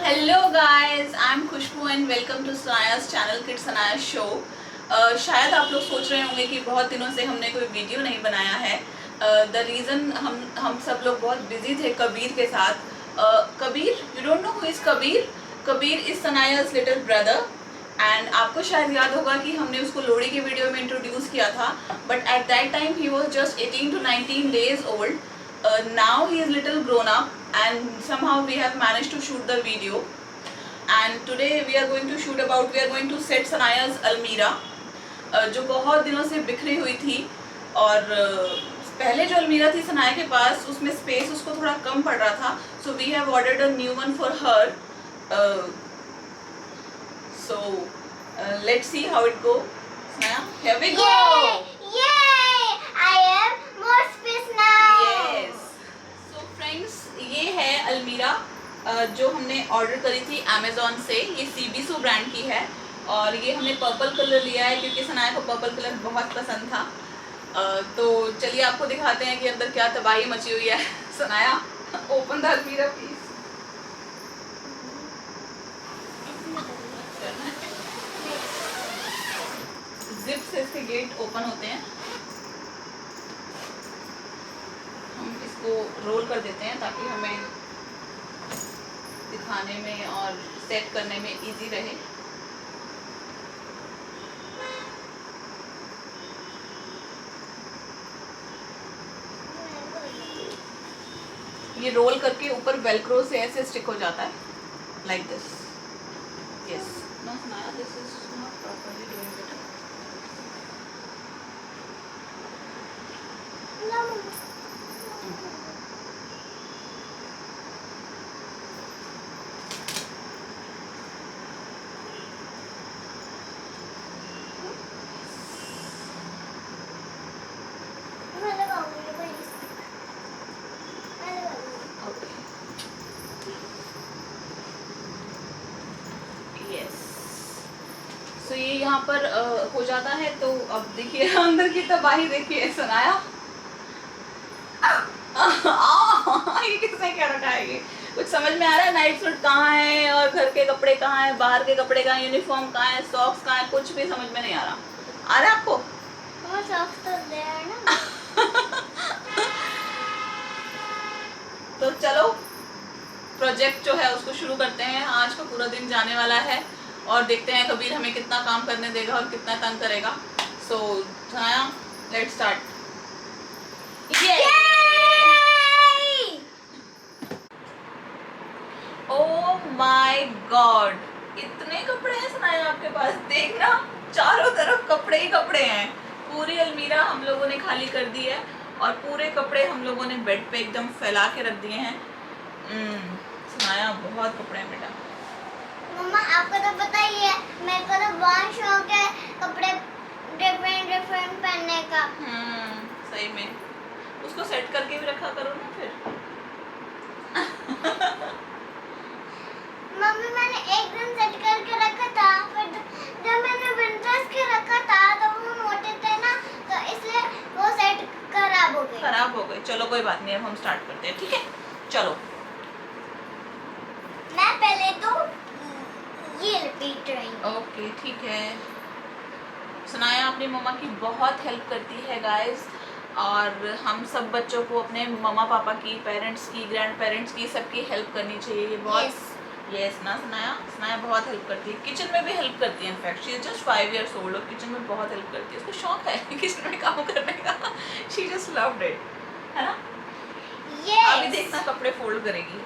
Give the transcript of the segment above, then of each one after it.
Hello guys, I am Khushboo and welcome to सनाया's channel kids Sanaya show. शायद आप लोग सोच रहे होंगे कि बहुत दिनों से हमने कोई वीडियो नहीं बनाया है। द रीज़न हम सब लोग बहुत बिजी थे कबीर के साथ। Kabir, you don't know who is Kabir? Kabir is सनाया's लिटिल ब्रदर एंड आपको शायद याद होगा कि हमने उसको लोहड़ी की वीडियो में इंट्रोड्यूस किया था, but at that time he was just 18 to 19 days old. Now he is little grown up and somehow we have managed to shoot the video, and today we are going to set Sanaya's almirah, जो बहुत दिनों से बिखरी हुई थी। और पहले जो अलमीरा थी सनाया के पास, उसमें स्पेस उसको थोड़ा कम पड़ रहा था, so we have ordered a new one for her. So let's see how it goes. Sanaya, here we go. Yay! I have more space now. Yes. So friends, ये है अलमीरा जो हमने ऑर्डर करी थी अमेज़ॉन से। ये सीबीसू ब्रांड की है और ये हमने पर्पल कलर लिया है क्योंकि सनाया को पर्पल कलर बहुत पसंद था। तो चलिए आपको दिखाते हैं कि अंदर क्या तबाही मची हुई है। सनाया, ओपन द अलमीरा प्लीज। जिप से इसके गेट ओपन होते हैं। हम इसको रोल कर देते हैं ताकि हमें दिखाने में और सेट करने में इजी रहे। ये रोल करके ऊपर वेलक्रो से ऐसे स्टिक हो जाता है, like this. Yes, no Sanaya, this is not properly doing it. तो ये यहाँ पर हो जाता है। तो अब देखिए अंदर की तबाही देखिए सनाया। ये किसने क्या रखा है? ये कुछ समझ में आ रहा है? नाइट सूट कहाँ है और घर के कपड़े कहाँ है, बाहर के कपड़े कहाँ है, यूनिफॉर्म कहाँ है, सॉक्स कहाँ है, कुछ भी समझ में नहीं आ रहा। आ रहा है आपको? सॉक्स तो दे ना। तो चलो प्रोजेक्ट जो है उसको शुरू करते हैं। आज का पूरा दिन जाने वाला है और देखते हैं कबीर हमें कितना काम करने देगा और कितना तंग करेगा। So Sanaya, let's start. Oh my God, इतने कपड़े हैं सनाया आपके पास। देखना चारों तरफ कपड़े ही कपड़े हैं। पूरी अलमीरा हम लोगों ने खाली कर दी है और पूरे कपड़े हम लोगों ने बेड पे एकदम फैला के रख दिए हैं। सनाया, बहुत कपड़े हैं बेटा। मम्मा, आपको तो पता ही है, मेरे को तो बहुत शौक है कपड़े डिफरेंट पहनने का। सही में उसको सेट करके भी रखा करो ना फिर। मम्मी, मैंने एक दिन सेट करके रखा था, फिर जब मैंने विंटर्स के रखा था तो वो मोटे थे ना, तो इसलिए वो सेट खराब हो गए। चलो कोई बात नहीं, अब हम स्टार्ट करते हैं, ठीक है? चलो। मैं पहले तो ये रिपीट रही हूँ। ओके, ठीक है। सनाया अपनी मम्मा की बहुत हेल्प करती है गाइस, और हम सब बच्चों को अपने मम्मा पापा की, पेरेंट्स की, ग्रैंड पेरेंट्स की, सबकी हेल्प करनी चाहिए। ये बहुत यस ना सनाया बहुत हेल्प करती है। किचन में भी हेल्प करती है। In fact she is just 5 years old और किचन में बहुत हेल्प करती है। उसको शौक है किचन में काम करने का। शी जस्ट लव्ड इट, है ना? अभी देखना कपड़े फोल्ड करेगी।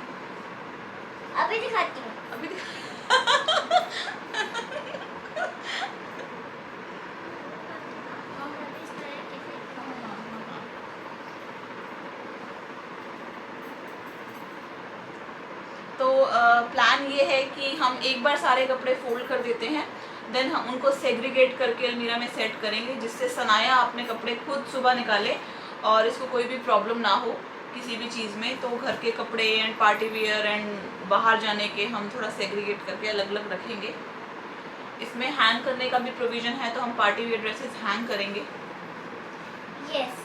अभी दिखाती हूँ। अभी तो प्लान ये है कि हम एक बार सारे कपड़े फोल्ड कर देते हैं, देन हम उनको सेग्रीगेट करके अलमीरा में सेट करेंगे, जिससे सनाया अपने कपड़े खुद सुबह निकाले और इसको कोई भी प्रॉब्लम ना हो किसी भी चीज़ में। तो घर के कपड़े एंड पार्टी वियर एंड बाहर जाने के हम थोड़ा सेग्रीगेट करके अलग अलग रखेंगे। इसमें हैंग करने का भी प्रोविज़न है, तो हम पार्टी वियर ड्रेसेस हैंग करेंगे। यस।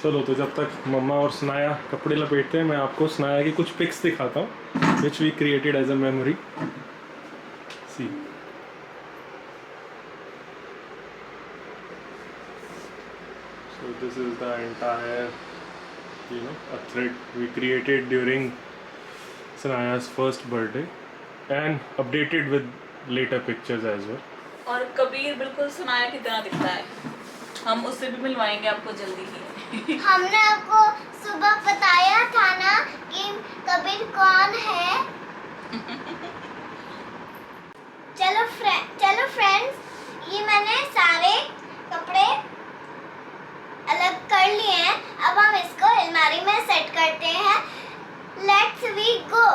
चलो तो जब तक मम्मा और सनाया कपड़े लपेटते हैं, मैं आपको सनाया की कुछ पिक्स दिखाता हूँ which we created as a memory. See so this is the entire a thread we created during Sanaya's first birthday and updated with later pictures as well. और कबीर बिल्कुल सनाया की तरह दिखता है, हम उससे भी मिलवाएंगे आपको जल्दी ही। हमने आपको सुबह बताया था ना कि कबीर कौन है। चलो फ्रेंड्स, ये मैंने सारे कपड़े अलग कर लिए हैं। अब हम इसको अलमारी में सेट करते हैं। Let's we go.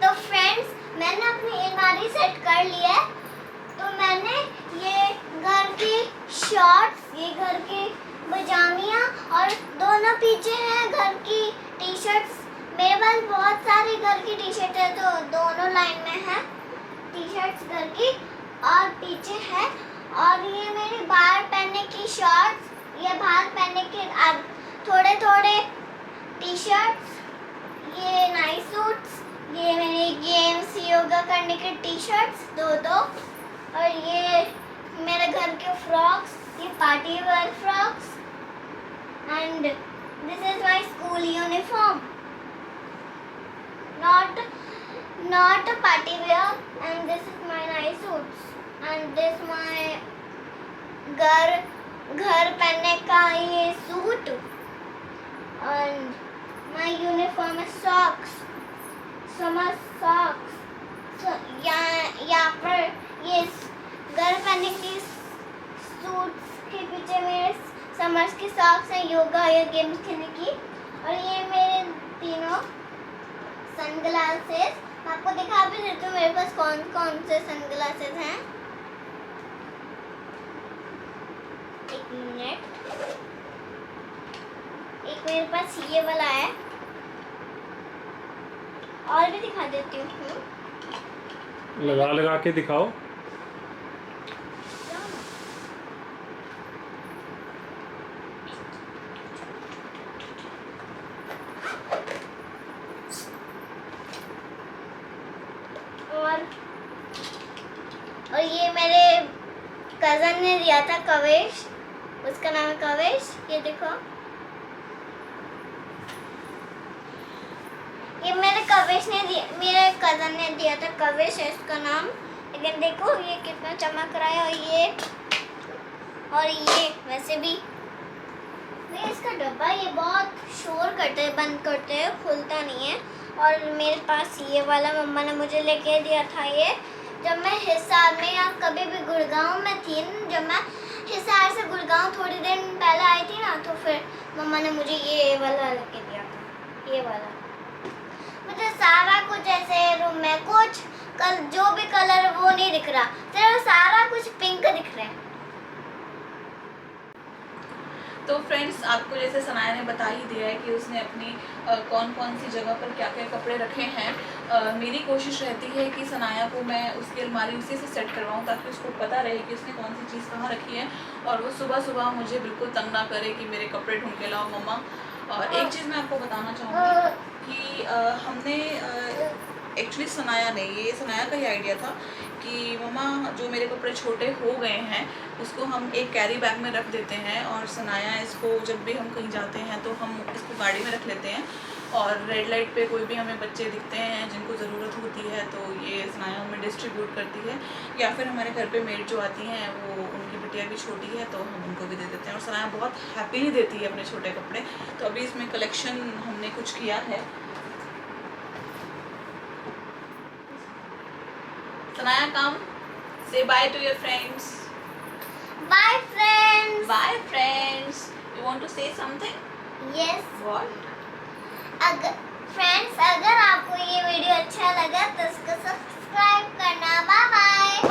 तो फ्रेंड्स, मैंने अपनी अलमारी सेट कर ली है। तो मैंने ये घर की शॉर्ट्स, ये घर की पजामियाँ और दोनों पीछे हैं घर की टी शर्ट्स। मेरे पास बहुत सारी घर की टी शर्ट है, तो दोनों लाइन में है टी शर्ट्स घर की और पीछे है। और ये मेरी बाहर पहनने की शॉर्ट्स, ये बाहर पहनने के थोड़े थोड़े टी शर्ट्स, ये नाइट सूट्स, ये मेरे गेम्स योगा करने के टी शर्ट्स दो और ये मेरे घर के फ्रॉक्स, ये party wear frocks and this is my school uniform, not a party wear, and this is my nice suits and this my घर पहनने का ये suit and my uniform is socks, summer socks। so यहाँ पर ये घर पहनने की सूट्स के पीछे मेरे समर्स की सॉक्स हैं योगा या गेम्स खेलने की। और ये मेरे तीनों सनग्लासेस, मैं आपको दिखा भी देती हूँ मेरे पास कौन कौन से सनग्लासेस हैं। एक मिनट, एक मेरे पास ये वाला है और भी दिखा देती हूँ। लगा के दिखाओ। और ये मेरे कज़न ने दिया था, कवेश, उसका नाम है कवेश। ये देखो, ये मेरे कवेश ने दिया, मेरे कज़न ने दिया था, कवेश है इसका नाम। लेकिन देखो ये कितना चमक रहा है। और ये वैसे भी ये इसका डब्बा, ये बहुत शोर करता है, बंद करते हैं, खुलता नहीं है। और मेरे पास ये वाला मम्मा ने मुझे लेके दिया था, ये जब मैं हिसार में या कभी भी गुड़गांव में थी, जब मैं हिसार से गुड़गांव थोड़ी देर पहले आई थी ना, तो फिर मम्मा ने मुझे ये वाला लेके दिया था। ये वाला मुझे सारा कुछ ऐसे रूम में कुछ जो भी कलर वो नहीं दिख रहा, सिर्फ सारा कुछ पिंक दिख रहा है। तो फ्रेंड्स, आपको जैसे सनाया ने बता ही दिया है कि उसने अपनी कौन कौन सी जगह पर क्या क्या कपड़े रखे हैं। मेरी कोशिश रहती है कि सनाया को मैं उसकी अलमारी उसी से सेट करवाऊँ, ताकि उसको पता रहे कि उसने कौन सी चीज़ कहाँ रखी है और वो सुबह सुबह मुझे बिल्कुल तंग ना करे कि मेरे कपड़े ढूंढ के लाओ मम्मा। और एक चीज़ मैं आपको बताना चाहूँगी कि हमने एक्चुअली सनाया का ही आइडिया था कि मम्मा जो मेरे कपड़े छोटे हो गए हैं उसको हम एक कैरी बैग में रख देते हैं, और सनाया इसको जब भी हम कहीं जाते हैं तो हम इसको गाड़ी में रख लेते हैं और रेड लाइट पे कोई भी हमें बच्चे दिखते हैं जिनको ज़रूरत होती है तो ये सनाया हमें डिस्ट्रीब्यूट करती है, या फिर हमारे घर पे मेड जो आती हैं वो उनकी बिटिया भी छोटी है तो हम उनको भी दे देते हैं। और सनाया बहुत हैप्पीली देती है अपने छोटे कपड़े। तो अभी इसमें कलेक्शन हमने कुछ किया है। Sanaya come say bye to your friends. Bye friends. Bye friends. You want to say something? Yes. What? अगर आपको ये वीडियो अच्छा लगा तो इसको सब्सक्राइब करना। Bye bye.